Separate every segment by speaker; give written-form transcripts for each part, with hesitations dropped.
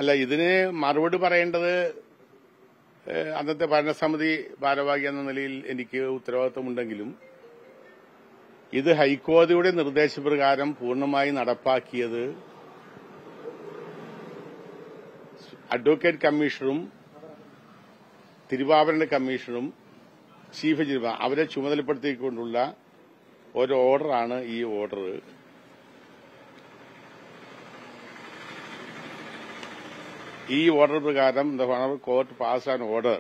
Speaker 1: അല്ല, ഇതിന് മറുപടി പറയേണ്ടത് അന്നത്തെ ഭരണസമിതി ഭാരവാഹി എന്ന നിലയിൽ എനിക്ക് ഉത്തരവാദിത്വമുണ്ടെങ്കിലും ഇത് ഹൈക്കോടതിയുടെ നിർദ്ദേശപ്രകാരം പൂർണ്ണമായി നടപ്പാക്കിയത് അഡ്വക്കേറ്റ് കമ്മീഷണറും തിരുവാഭരണ കമ്മീഷണറും ചീഫ് ജസ്റ്റിസ് അവരെ ചുമതലപ്പെടുത്തിക്കൊണ്ടുള്ള ഒരു ഓർഡറാണ് ഈ ഓർഡർ. ഈ ഓർഡർ പ്രകാരം court pass an order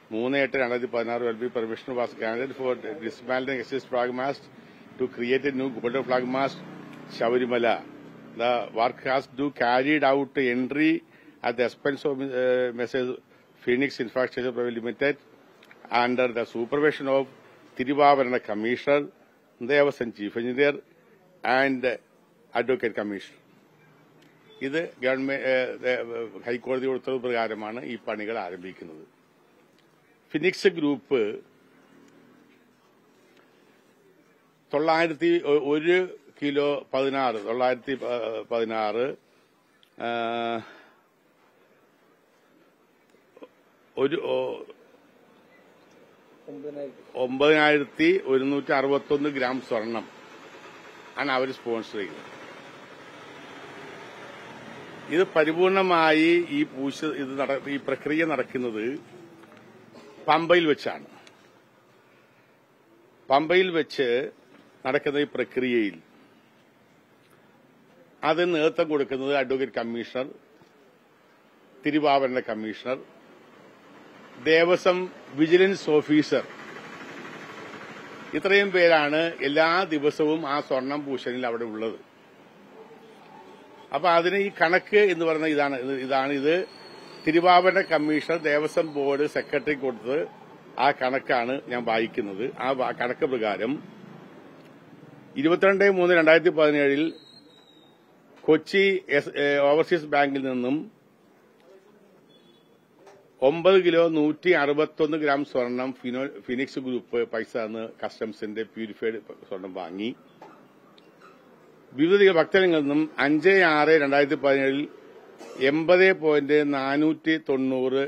Speaker 1: 3/8/2016 will be permission was granted for dismantling existing flag mast to create a new golden flag mast Shabarimala. The work has to carried out entry at the expense of Messrs. Phoenix Infrastructure Private Limited under the supervision of Thiruvavarana Commissioner, Devasan Chief Engineer and Advocate Commissioner. ഇത് government ഹൈക്കോടതിയുടെ ഉത്തരവ് പ്രകാരമാണ് ഈ പണികൾ ആരംഭിക്കുന്നത്. Phoenix group 916 kilo 916 ഒരു 9161 gram സ്വർണം ആണ് അവർ സ്പോൺസർ ചെയ്യുന്നത്. ഇത് പരിപൂർണമായി ഈ പ്രക്രിയ നടക്കുന്നത് പമ്പയിൽ വെച്ചാണ്. പമ്പയിൽ വെച്ച് നടക്കുന്ന ഈ പ്രക്രിയയിൽ അത് നേതൃത്വം കൊടുക്കുന്നത് അഡ്വക്കേറ്റ് കമ്മീഷണർ, തിരുവാഭരണ കമ്മീഷണർ, ദേവസ്വം വിജിലൻസ് ഓഫീസർ, ഇത്രയും പേരാണ് എല്ലാ ദിവസവും ആ സ്വർണം പൂശനിൽ അവിടെ ഉള്ളത്. അപ്പൊ അതിന് ഈ കണക്ക് എന്ന് പറയുന്നത് ഇത് തിരുവാഭരണ കമ്മീഷണർ ദേവസ്വം ബോർഡ് സെക്രട്ടറി കൊടുത്തത് ആ കണക്കാണ് ഞാൻ വായിക്കുന്നത്. ആ കണക്ക് പ്രകാരം 22/3/2017 കൊച്ചി ഓവർസീസ് ബാങ്കിൽ നിന്നും 9 കിലോ 161 ഗ്രാം സ്വർണം ഫിനിക്സ് ഗ്രൂപ്പ് പൈസ എന്ന് കസ്റ്റംസിന്റെ പ്യൂരിഫൈഡ് സ്വർണം വാങ്ങി. വിവിധ ഭക്തരിൽ നിന്നും 5/6/2017 80.490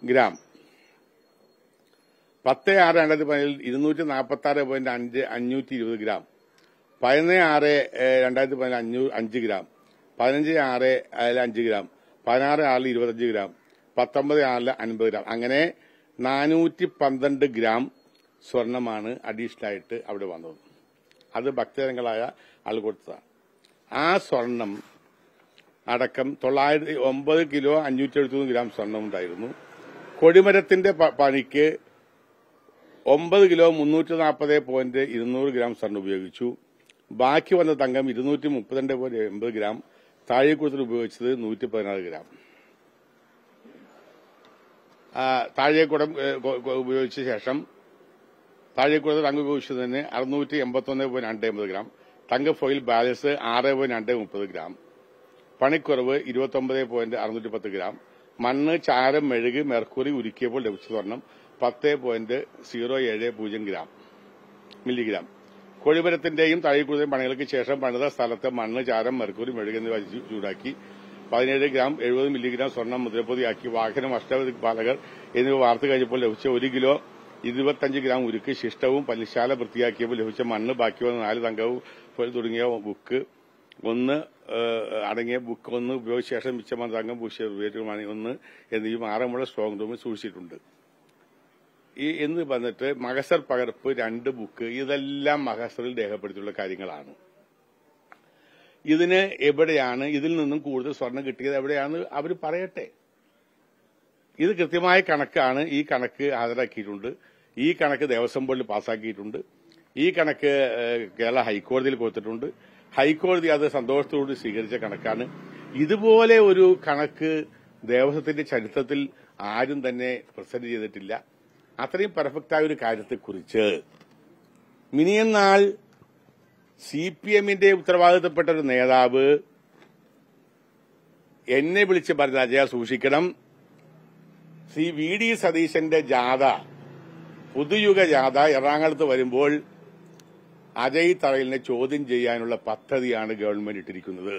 Speaker 1: gram, 10/6/2017 246.520 gram, 11/6/2017 5 gram, 15/6 5 gram, 16/6 25 gram, 19/6 50 gram, അങ്ങനെ 412 ഗ്രാം സ്വർണമാണ് അഡീഷണൽ ആയിട്ട് അവിടെ വന്നത്. അത് ഭക്തജനങ്ങളായ ആൾ കൊടുത്തതാണ്. ആ സ്വർണം അടക്കം 9 കിലോ 573 ഗ്രാം സ്വർണം ഉണ്ടായിരുന്നു. കൊടിമരത്തിന്റെ പണിക്ക് 9 കിലോ 340.200 ഗ്രാം സ്വർണം ഉപയോഗിച്ചു. ബാക്കി വന്ന തങ്കം 232.80 ഗ്രാം, താഴേക്കൂടത്തിൽ ഉപയോഗിച്ചത് 116 ഗ്രാം. താഴേക്കൂടം ഉപയോഗിച്ച ശേഷം താഴേക്കൂടത്തിൽ തങ്കം ഉപയോഗിച്ചതിന് 681.250 ഗ്രാം, തങ്ക ഫോയിൽ ബാലൻസ് 6.230 ഗ്രാം, പണിക്കുറവ് 29.610 ഗ്രാം, മണ്ണ്, ചാരം, മെഴുക്, മെർക്കുറി ഉരുക്കിയപ്പോൾ ലഭിച്ച സ്വർണം 10.070 ഗ്രാം മില്ലിഗ്രാം. കൊടിമരത്തിന്റെയും താഴേക്കൂടത്തെയും പണികൾക്ക് ശേഷം പണിത സ്ഥലത്ത് മണ്ണ്, ചാരം, മെർക്കുറി, മെഴുക് എന്നിവ ചൂടാക്കി 17 ഗ്രാം 70 മില്ലിഗ്രാം സ്വർണം മുദ്രപ്പൊതിയാക്കി വാഹനം, അഷ്ടദിക്പാലകർ എന്നിവ വാർത്തു കഴിഞ്ഞപ്പോൾ ലഭിച്ച 1 കിലോ 25 ഗ്രാം ഉരുക്ക് ശിഷ്ടവും പല്ലിശാല വൃത്തിയാക്കിയപ്പോൾ ലഭിച്ച മണ്ണ്, ബാക്കി വന്ന 4 തങ്കവും തുടങ്ങിയ ബുക്ക് അടങ്ങിയ ബുക്ക് 1 ഉപയോഗിച്ച ശേഷം മിച്ചം തങ്കം പൂശിയ 1 എന്നിവയും 6 മുഴ സ്ട്രോങ് റൂമിൽ സൂക്ഷിച്ചിട്ടുണ്ട്. എന്ന് വന്നിട്ട് മഹസർ പകർപ്പ് 2 ബുക്ക്, ഇതെല്ലാം മഹസറിൽ രേഖപ്പെടുത്തിയുള്ള കാര്യങ്ങളാണ്. ഇതിന് എവിടെയാണ് ഇതിൽ നിന്നും കൂടുതൽ സ്വർണം കിട്ടിയത് എവിടെയാണെന്ന് അവർ പറയട്ടെ. ഇത് കൃത്യമായ കണക്കാണ്. ഈ കണക്ക് ഹാജരാക്കിയിട്ടുണ്ട്. ഈ കണക്ക് ദേവസ്വം ബോർഡിൽ പാസ്സാക്കിയിട്ടുണ്ട്. ഈ കണക്ക് കേരള ഹൈക്കോടതിയിൽ കൊടുത്തിട്ടുണ്ട്. ഹൈക്കോടതി അത് സന്തോഷത്തോട് സ്വീകരിച്ച കണക്കാണ്. ഇതുപോലെ ഒരു കണക്ക് ദേവസ്വത്തിന്റെ ചരിത്രത്തിൽ ആരും തന്നെ പ്രസന്റ് ചെയ്തിട്ടില്ല. അത്രയും പെർഫെക്റ്റായ ഒരു കാര്യത്തെക്കുറിച്ച് മിനിയന്നാൾ CPMന്റെ ഉത്തരവാദിത്തപ്പെട്ട ഒരു നേതാവ് എന്നെ വിളിച്ച് പറഞ്ഞ അജയ സൂക്ഷിക്കണം, VD സതീശന്റെ ജാഥ, പുതുയുഗ ജാഥ എറണാകുളത്ത് വരുമ്പോൾ അജയ് തറയിലിനെ ചോദ്യം ചെയ്യാനുള്ള പദ്ധതിയാണ് ഗവൺമെന്റ് ഇട്ടിരിക്കുന്നത്.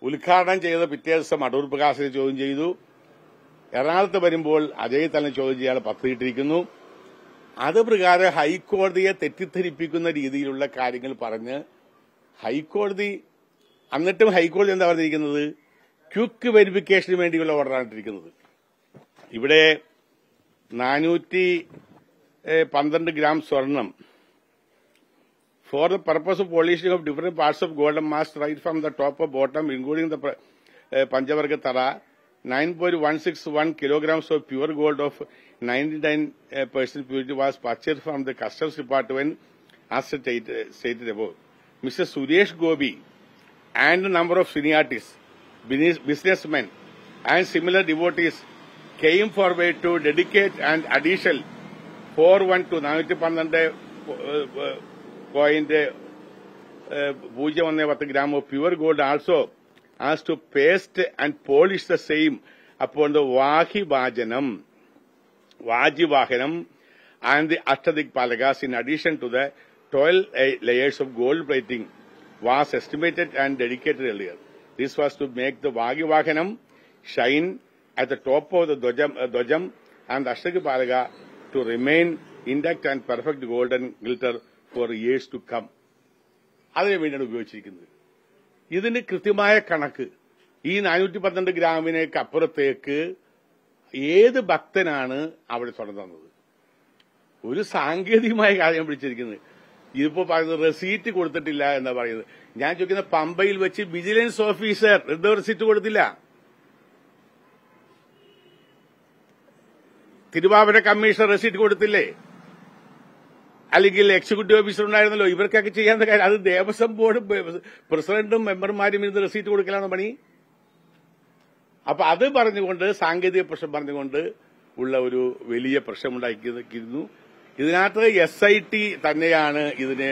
Speaker 1: ഉദ്ഘാടനം ചെയ്ത പിറ്റേ ദിവസം അടൂർ പ്രകാശിനെ ചോദ്യം ചെയ്തു. എറണാകുളത്ത് വരുമ്പോൾ അജയ് തന്നെ ചോദ്യം ചെയ്യാൻ പദ്ധതിയിട്ടിരിക്കുന്നു. അത് പ്രകാരം ഹൈക്കോടതിയെ തെറ്റിദ്ധരിപ്പിക്കുന്ന രീതിയിലുള്ള കാര്യങ്ങൾ പറഞ്ഞ് ഹൈക്കോടതി, എന്നിട്ടും ഹൈക്കോടതി എന്താ പറഞ്ഞിരിക്കുന്നത്? ക്വിക്ക് വെരിഫിക്കേഷന് വേണ്ടിയുള്ള ഓർഡറാണ് ഇട്ടിരിക്കുന്നത്. ഇവിടെ 412 ഗ്രാം സ്വർണം for the purpose of polishing of different parts of gold and mass right from the top of bottom, including the Panchavarga Tara, 9.161 kilograms of pure gold of 99% purity was purchased from the Customs Department as stated above. Mr. Suresh Gobi and a number of seniorities, businessmen and similar devotees came forward to dedicate an additional 412.010 gram of pure gold also as to paste and polish the same upon the Vajivahanam and the Ashtadik Palagas in addition to the 12 layers of gold plating was estimated and dedicated earlier. This was to make the Vajivahanam shine at the top of the Dwajam and the Ashtadik Palaga to remain intact and perfect golden glitter for years to come. അതിനു വേണ്ടിയാണ് ഉപയോഗിച്ചിരിക്കുന്നത്. ഇതിന് കൃത്യമായ കണക്ക് ഈ 412 ഗ്രാമിനേക്ക് അപ്പുറത്തേക്ക് ഏത് ഭക്തനാണ് അവിടെ സ്വർണ്ണം തന്നത്? ഒരു സാങ്കേതികമായ കാര്യം പിടിച്ചിരിക്കുന്നത്. ഇതിപ്പോ പറയുന്നത് റെസീറ്റ് കൊടുത്തിട്ടില്ല എന്നാ പറയുന്നത്. ഞാൻ ചോദിക്കുന്ന പമ്പയിൽ വെച്ച് വിജിലൻസ് ഓഫീസർ എന്തോ റെസീറ്റ് കൊടുത്തില്ല? തിരുവാഭരണ കമ്മീഷണർ റെസീറ്റ് കൊടുത്തില്ലേ? അല്ലെങ്കിൽ എക്സിക്യൂട്ടീവ് ഓഫീസർ ഉണ്ടായിരുന്നല്ലോ. ഇവർക്കൊക്കെ ചെയ്യാവുന്ന കാര്യം അത് ദേവസ്വം ബോർഡ് പ്രസിഡന്റും മെമ്പർമാരും ഇരുന്ന് റെസീറ്റ് കൊടുക്കലാണ് പണി. അപ്പൊ അത് പറഞ്ഞുകൊണ്ട് സാങ്കേതിക പ്രശ്നം പറഞ്ഞുകൊണ്ട് ഉള്ള ഒരു വലിയ പ്രശ്നമുണ്ടാക്കിയിരുന്നു. ഇതിനകത്ത് SIT തന്നെയാണ് ഇതിനെ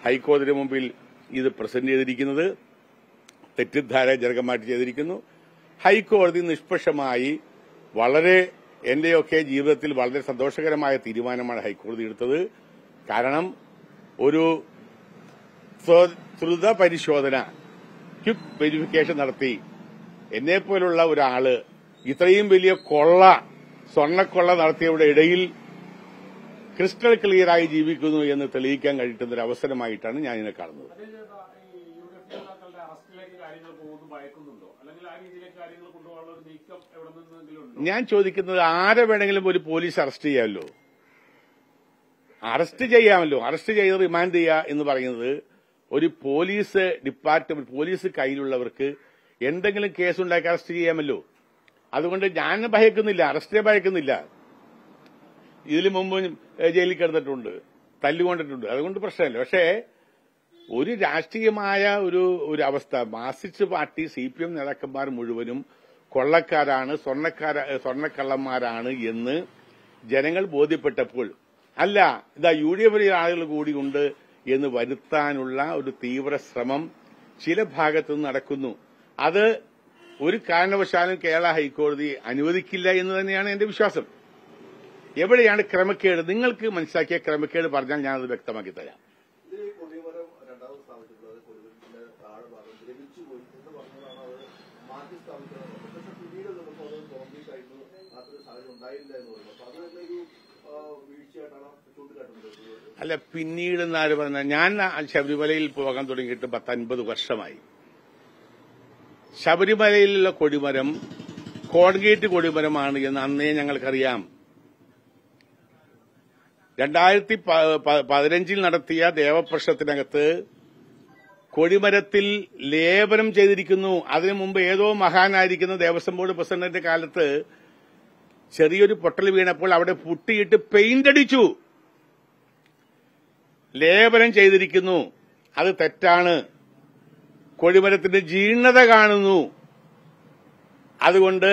Speaker 1: ഹൈക്കോടതിയുടെ മുമ്പിൽ ഇത് പ്രസന്റ് ചെയ്തിരിക്കുന്നത്. തെറ്റിദ്ധാരജനകമായിട്ട് ചെയ്തിരിക്കുന്നു. ഹൈക്കോടതി നിഷ്പക്ഷമായി വളരെ എന്റെയൊക്കെ ജീവിതത്തിൽ വളരെ സന്തോഷകരമായ തീരുമാനമാണ് ഹൈക്കോടതി എടുത്തത്. കാരണം ഒരു ദ്രുത പരിശോധന, ക്വിക്ക് വെരിഫിക്കേഷൻ നടത്തി എന്നെപ്പോലുള്ള ഒരാള് ഇത്രയും വലിയ സ്വർണ്ണക്കൊള്ള നടത്തിയവരുടെ ഇടയിൽ ക്രിസ്റ്റൽ ക്ലിയറായി ജീവിക്കുന്നു എന്ന് തെളിയിക്കാൻ കഴിയുന്ന ഒരു അവസരമായിട്ടാണ് ഞാൻ ഇതിനെ കാണുന്നത്. ഞാൻ ചോദിക്കുന്നത്, ആരെ വേണമെങ്കിലും ഒരു പോലീസ് അറസ്റ്റ് ചെയ്യാമല്ലോ. അറസ്റ്റ് ചെയ്ത് റിമാൻഡ് ചെയ്യുക എന്ന് പറയുന്നത് ഒരു പോലീസ് ഡിപ്പാർട്ട്മെന്റ്, പോലീസ് കയ്യിലുള്ളവർക്ക് എന്തെങ്കിലും കേസുണ്ടാക്കി അറസ്റ്റ് ചെയ്യാമല്ലോ. അതുകൊണ്ട് ഞാൻ ഭയക്കുന്നില്ല, അറസ്റ്റിനെ ഭയക്കുന്നില്ല. ഇതിനു മുമ്പ് ജയിലിൽ കിടന്നിട്ടുണ്ട്, തല്ലുകൊണ്ടിട്ടുണ്ട്, അതുകൊണ്ട് പ്രശ്നമില്ല. പക്ഷേ ഒരു രാഷ്ട്രീയമായ ഒരു അവസ്ഥ, മാർക്സിസ്റ്റ് പാർട്ടി CPM നേതാക്കന്മാർ മുഴുവനും കൊള്ളക്കാരാണ്, സ്വർണ്ണക്കള്ളന്മാരാണ് എന്ന് ജനങ്ങൾ ബോധ്യപ്പെട്ടപ്പോൾ, അല്ല ഇതാ UDF ആളുകൾ കൂടിയുണ്ട് എന്ന് വരുത്താനുള്ള ഒരു തീവ്ര ശ്രമം ചില ഭാഗത്തുനിന്ന് നടക്കുന്നു. അത് ഒരു കാരണവശാലും കേരള ഹൈക്കോടതി അനുവദിക്കില്ല എന്ന് തന്നെയാണ് എന്റെ വിശ്വാസം. എവിടെയാണ് ക്രമക്കേട്? നിങ്ങൾക്ക് മനസ്സിലാക്കിയ ക്രമക്കേട് പറഞ്ഞാൽ ഞാനത് വ്യക്തമാക്കി തരാം. അല്ല, പിന്നീട് എന്നാര് പറഞ്ഞ, ഞാൻ ശബരിമലയിൽ പോകാൻ തുടങ്ങിയിട്ട് 50 വർഷമായി. ശബരിമലയിലുള്ള കൊടിമരം കോൺക്രീറ്റ് കൊടിമരമാണ് എന്ന് അന്നേ ഞങ്ങൾക്കറിയാം. 2015 നടത്തിയ ദേവപ്രശ്നത്തിനകത്ത് കൊടിമരത്തിൽ ലേപനം ചെയ്തിരിക്കുന്നു. അതിനു മുമ്പ് ഏതോ മഹാനായിരിക്കുന്ന ദേവസ്വം ബോർഡ് പ്രസിഡന്റിന്റെ കാലത്ത് ചെറിയൊരു പൊട്ടൽ വീണപ്പോൾ അവിടെ പുട്ടിയിട്ട് പെയിന്റ് അടിച്ചു. ലേപനം ചെയ്തിരിക്കുന്നു, അത് തെറ്റാണ്. കൊടിമരത്തിന്റെ ജീർണത കാണുന്നു. അതുകൊണ്ട്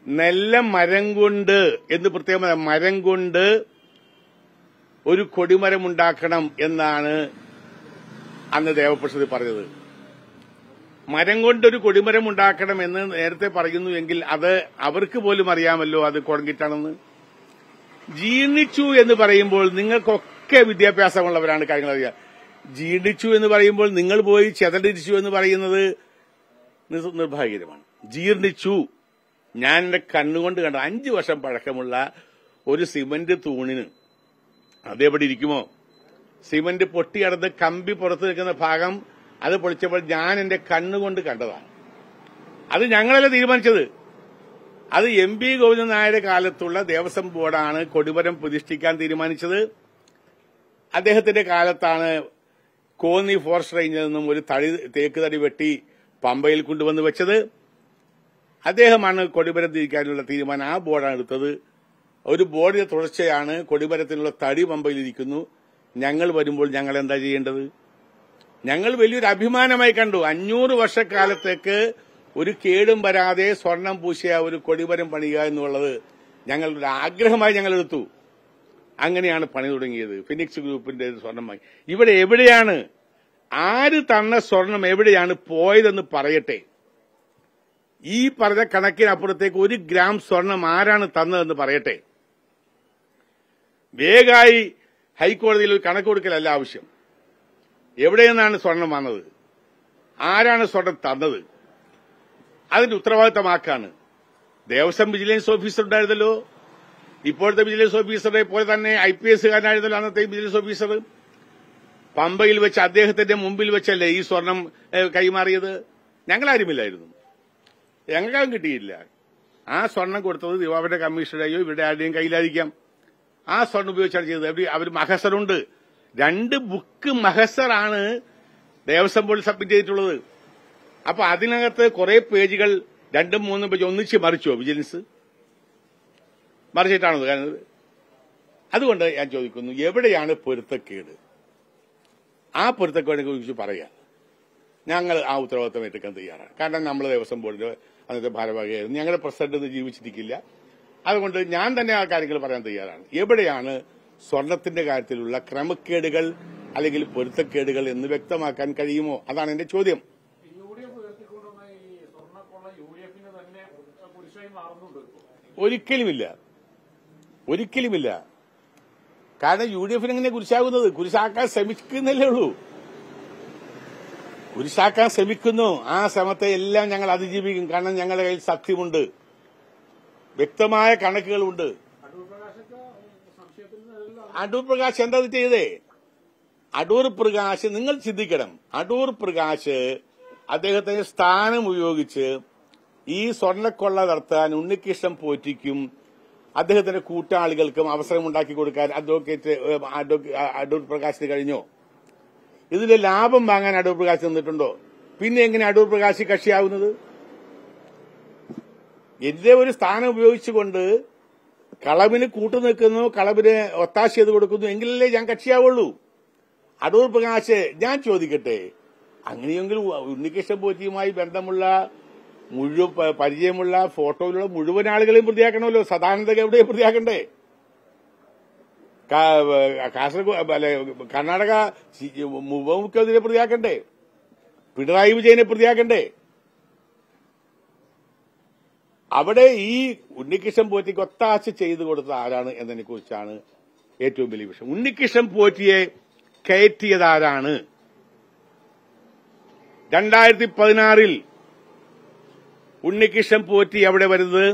Speaker 1: നെല്ല മരം കൊണ്ട് എന്ന് പ്രത്യേകം മരം കൊണ്ട് ഒരു കൊടിമരം ഉണ്ടാക്കണം എന്നാണ് അന്ന് ദേവപ്രശ്നത്തിൽ പറഞ്ഞത്. മരം കൊണ്ടൊരു കൊടിമരം ഉണ്ടാക്കണമെന്ന് നേരത്തെ പറയുന്നു എങ്കിൽ അത് അവർക്ക് പോലും അറിയാമല്ലോ അത് കോൺക്രീറ്റാണെന്ന്. ജീർണിച്ചു എന്ന് പറയുമ്പോൾ നിങ്ങൾക്കൊക്കെ വിദ്യാഭ്യാസമുള്ളവരാണ് കാര്യങ്ങൾ അറിയാം. ജീർണിച്ചു എന്ന് പറയുമ്പോൾ നിങ്ങൾ പോയി ചെതടിച്ചു എന്ന് പറയുന്നത് നിർഭാഗ്യകരമാണ്. ജീർണിച്ചു. ഞാൻ എന്റെ കണ്ണുകൊണ്ട് കണ്ട 5 വർഷം പഴക്കമുള്ള ഒരു സിമന്റ് തൂണിന് അതേപടി ഇരിക്കുമോ? സിമന്റ് പൊട്ടിയടന്ന് കമ്പി പുറത്തു നിൽക്കുന്ന ഭാഗം അത് പൊളിച്ചപ്പോൾ ഞാൻ എന്റെ കണ്ണുകൊണ്ട് കണ്ടതാണ്. അത് ഞങ്ങളല്ല തീരുമാനിച്ചത്. അത് MP ഗോവിന്ദൻ നായരുടെ കാലത്തുള്ള ദേവസ്വം ബോർഡാണ് കൊടിമരം പ്രതിഷ്ഠിക്കാൻ തീരുമാനിച്ചത്. അദ്ദേഹത്തിന്റെ കാലത്താണ് കോന്നി ഫോറസ്റ്റ് റേഞ്ചിൽ നിന്നും ഒരു തേക്ക് തടി വെട്ടി പമ്പയിൽ കൊണ്ടുവന്ന് വെച്ചത്. അദ്ദേഹമാണ് കൊടിമരം തിരിക്കാനുള്ള തീരുമാനം ആ ബോർഡാണ് എടുത്തത്. ഒരു ബോർഡിന്റെ തുടർച്ചയാണ് കൊടിമരത്തിനുള്ള തടി പമ്പയിലിരിക്കുന്നു. ഞങ്ങൾ വരുമ്പോൾ ഞങ്ങൾ എന്താ ചെയ്യേണ്ടത്? ഞങ്ങൾ വലിയൊരു അഭിമാനമായി കണ്ടു. 500 വർഷക്കാലത്തേക്ക് ഒരു കേടും വരാതെ സ്വർണം പൂശിയ ഒരു കൊടിമരം പണിയുക എന്നുള്ളത് ഞങ്ങളുടെ ആഗ്രഹമായി ഞങ്ങൾ എടുത്തു. അങ്ങനെയാണ് പണി തുടങ്ങിയത്. ഫിനിക്സ് ഗ്രൂപ്പിന്റെ സ്വർണ്ണമായി ഇവിടെ എവിടെയാണ്, ആര് തന്ന സ്വർണം എവിടെയാണ് പോയതെന്ന് പറയട്ടെ. ഈ പറഞ്ഞ കണക്കിനപ്പുറത്തേക്ക് 1 ഗ്രാം സ്വർണം ആരാണ് തന്നതെന്ന് പറയട്ടെ. വേഗമായി ഹൈക്കോടതിയിൽ ഒരു കണക്ക് കൊടുക്കലല്ല ആവശ്യം. എവിടെ നിന്നാണ് സ്വർണം വന്നത്, ആരാണ് സ്വർണം തന്നത്, അതിന്റെ ഉത്തരവാദിത്തമാക്കാണ്. ദേവസ്വം വിജിലൻസ് ഓഫീസർ ഉണ്ടായിരുന്നല്ലോ, ഇപ്പോഴത്തെ വിജിലൻസ് ഓഫീസറെ പോലെ തന്നെ IPS-കാരനായിരുന്നല്ലോ അന്നത്തെ വിജിലൻസ് ഓഫീസർ. പമ്പയിൽ വെച്ച് അദ്ദേഹത്തിന്റെ മുമ്പിൽ വെച്ചല്ലേ ഈ സ്വർണം കൈമാറിയത്. ഞങ്ങളാരുമില്ലായിരുന്നു, ഞങ്ങൾക്കും കിട്ടിയില്ല. ആ സ്വർണം കൊടുത്തത് ദിവാകരന്റെ കമ്മീഷണറെയോ ഇവരുടെ ആരുടെയും കയ്യിലായിരിക്കാം. ആ സ്വർണം ഉപയോഗിച്ചാണ് ചെയ്തത്. അവർ മഹസറുണ്ട്, 2 ബുക്ക് മഹസറാണ് ദേവസ്വം ബോർഡിൽ സബ്മിറ്റ് ചെയ്തിട്ടുള്ളത്. അപ്പൊ അതിനകത്ത് കുറെ പേജുകൾ 2-3 പേജ് ഒന്നിച്ച് മറിച്ചോ വിജിലൻസ്? മറിച്ചിട്ടാണോ കാണുന്നത്? അതുകൊണ്ട് ഞാൻ ചോദിക്കുന്നു, എവിടെയാണ് പൊരുത്തക്കേട്? ആ പൊരുത്തക്കേടിനെ കുറിച്ച് പറയാം. ഞങ്ങൾ ആ ഉത്തരവാദിത്തം ഏറ്റെടുക്കാൻ തയ്യാറാണ്. കാരണം നമ്മൾ ദേവസ്വം ബോർഡിന്റെ അന്നത്തെ ഭാരവാഹിയായിരുന്നു. ഞങ്ങളുടെ പ്രസിഡന്റ് ജീവിച്ചിരിക്കില്ല. അതുകൊണ്ട് ഞാൻ തന്നെ ആ കാര്യങ്ങൾ പറയാൻ തയ്യാറാണ്. എവിടെയാണ് സ്വർണത്തിന്റെ കാര്യത്തിലുള്ള ക്രമക്കേടുകൾ അല്ലെങ്കിൽ പൊരുത്തക്കേടുകൾ എന്ന് വ്യക്തമാക്കാൻ കഴിയുമോ? അതാണ് എന്റെ ചോദ്യം. ഒരിക്കലുമില്ല, ഒരിക്കലുമില്ല. കാരണം UDF എങ്ങനെ കുരിശാകുന്നത്? കുരിശാക്കാൻ ശ്രമിക്കുന്നല്ലേ ഉള്ളൂ. കുരിശാക്കാൻ ശ്രമിക്കുന്നു. ആ ശ്രമത്തെ എല്ലാം ഞങ്ങൾ അതിജീവിക്കും. കാരണം ഞങ്ങളുടെ കയ്യിൽ സത്യമുണ്ട്, വ്യക്തമായ കണക്കുകളുണ്ട്. അടൂർ പ്രകാശ് എന്താ ചെയ്തേ? അടൂർ പ്രകാശ്, നിങ്ങൾ ചിന്തിക്കണം, അടൂർ പ്രകാശ് അദ്ദേഹത്തിന്റെ സ്ഥാനം ഉപയോഗിച്ച് ഈ സ്വർണ്ണക്കൊള്ള നടത്താൻ ഉണ്ണികൃഷ്ണൻ പോറ്റിക്കും അദ്ദേഹത്തിന്റെ കൂട്ടാളികൾക്കും അവസരമുണ്ടാക്കി കൊടുക്കാൻ അടൂർ പ്രകാശിന് കഴിഞ്ഞോ? ഇതിന്റെ ലാഭം വാങ്ങാൻ അടൂർ പ്രകാശ് നിന്നിട്ടുണ്ടോ? പിന്നെ എങ്ങനെ അടൂർ പ്രകാശ് കക്ഷിയാവുന്നത്? എന്റെ ഒരു സ്ഥാനം ഉപയോഗിച്ചുകൊണ്ട് കളവിന് കൂട്ടുനിൽക്കുന്നു, കളവിന് ഒത്താശ ചെയ്ത് കൊടുക്കുന്നു എങ്കിലല്ലേ ഞാൻ കക്ഷിയാവുള്ളൂ. അടൂർ പ്രകാശ്, ഞാൻ ചോദിക്കട്ടെ, അങ്ങനെയെങ്കിൽ ഉണ്ണികൃഷ്ണൻ പോറ്റിയുമായി ബന്ധമുള്ള പരിചയമുള്ള ഫോട്ടോയിലുള്ള മുഴുവൻ ആളുകളെയും പ്രതിയാക്കണമല്ലോ. സദാനന്ദ ഗൌഡയെ പ്രതിയാക്കണ്ടേ? കർണാടക ഉപമുഖ്യമന്ത്രിയെ പ്രതിയാക്കണ്ടേ? പിണറായി വിജയനെ പ്രതിയാക്കണ്ടേ? അവിടെ ഈ ഉണ്ണികൃഷ്ണൻ പോറ്റിക്ക് ഒത്താശ ചെയ്തു കൊടുത്ത ആരാണ് എന്നതിനെ കുറിച്ചാണ് ഏറ്റവും വലിയ വിഷയം. ഉണ്ണികൃഷ്ണൻ പോറ്റിയെ കയറ്റിയതാരാണ്? 2016 ഉണ്ണികൃഷ്ണൻ പോറ്റി അവിടെ വരുന്നത്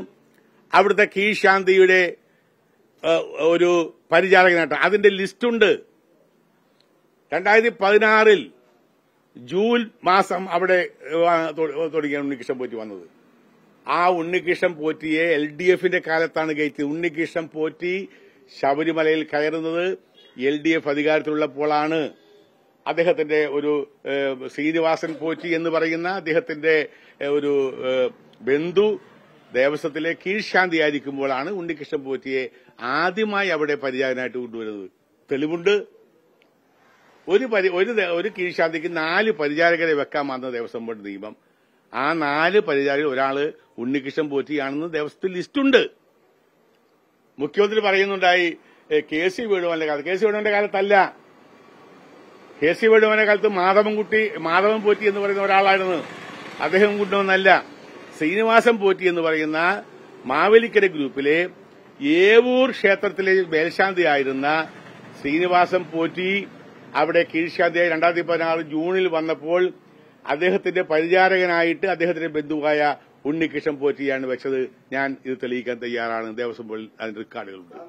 Speaker 1: അവിടുത്തെ കീഴ്ശാന്തിയുടെ ഒരു പരിചാരകനായിട്ട് അതിന്റെ ലിസ്റ്റുണ്ട്. 2016 ജൂൺ മാസം അവിടെ തുടങ്ങിയാണ് ഉണ്ണികൃഷ്ണൻ പോറ്റി വന്നത്. ആ ഉണ്ണികൃഷ്ണൻ പോറ്റിയെ LDF-ന്റെ കാലത്താണ് കയറ്റിയത്. ഉണ്ണികൃഷ്ണൻ പോറ്റി ശബരിമലയിൽ കയറുന്നത് LDF അധികാരത്തിലുള്ളപ്പോഴാണ്. അദ്ദേഹത്തിന്റെ ഒരു ശ്രീനിവാസൻ പോറ്റി എന്ന് പറയുന്ന അദ്ദേഹത്തിന്റെ ഒരു ബന്ധു ദേവസ്വത്തിലെ കീഴ്ശാന്തിയായിരിക്കുമ്പോഴാണ് ഉണ്ണികൃഷ്ണൻ പോറ്റിയെ ആദ്യമായി അവിടെ പരിചാരകനായിട്ട് കൊണ്ടുവരുന്നത്. തെളിവുണ്ട്. ഒരു കീഴ്ശാന്തിക്ക് 4 പരിചാരകരെ വെക്കാമെന്ന ദേവസ്വം ബോർഡ് നിയമം. ആ 4 പരിചാരകർ ഒരാള് ഉണ്ണികൃഷ്ണൻ പോറ്റിയാണെന്ന് ദേവസ്വത്തിൽ ലിസ്റ്റുണ്ട്. മുഖ്യമന്ത്രി പറയുന്നുണ്ടായി KC വേണുഗോപാലിന്റെ കാലത്ത്. KC വേണുഗോപാലിന്റെ കാലത്തല്ല, KC വേണുഗോപാലിന്റെ കാലത്ത് മാധവൻ പോറ്റി എന്ന് പറയുന്ന ഒരാളായിരുന്നു. അദ്ദേഹം കൊണ്ടുവന്നല്ല. ശ്രീനിവാസൻ പോറ്റി എന്ന് പറയുന്ന മാവേലിക്കര ഗ്രൂപ്പിലെ ഏവൂർ ക്ഷേത്രത്തിലെ മേൽശാന്തിയായിരുന്ന ശ്രീനിവാസൻ പോറ്റി അവിടെ കീഴ്ശാന്തിയായി 2016 ജൂണിൽ വന്നപ്പോൾ അദ്ദേഹത്തിന്റെ പരിചാരകനായിട്ട് അദ്ദേഹത്തിന്റെ ബന്ധുവായ ഉണ്ണികൃഷ്ണൻ പോറ്റിയാണ് വെച്ചത്. ഞാൻ ഇത് തെളിയിക്കാൻ തയ്യാറാണ്. ദേവസ്വം ബോർഡിൽ അതിന്റെ റെക്കോർഡുകളുണ്ട്.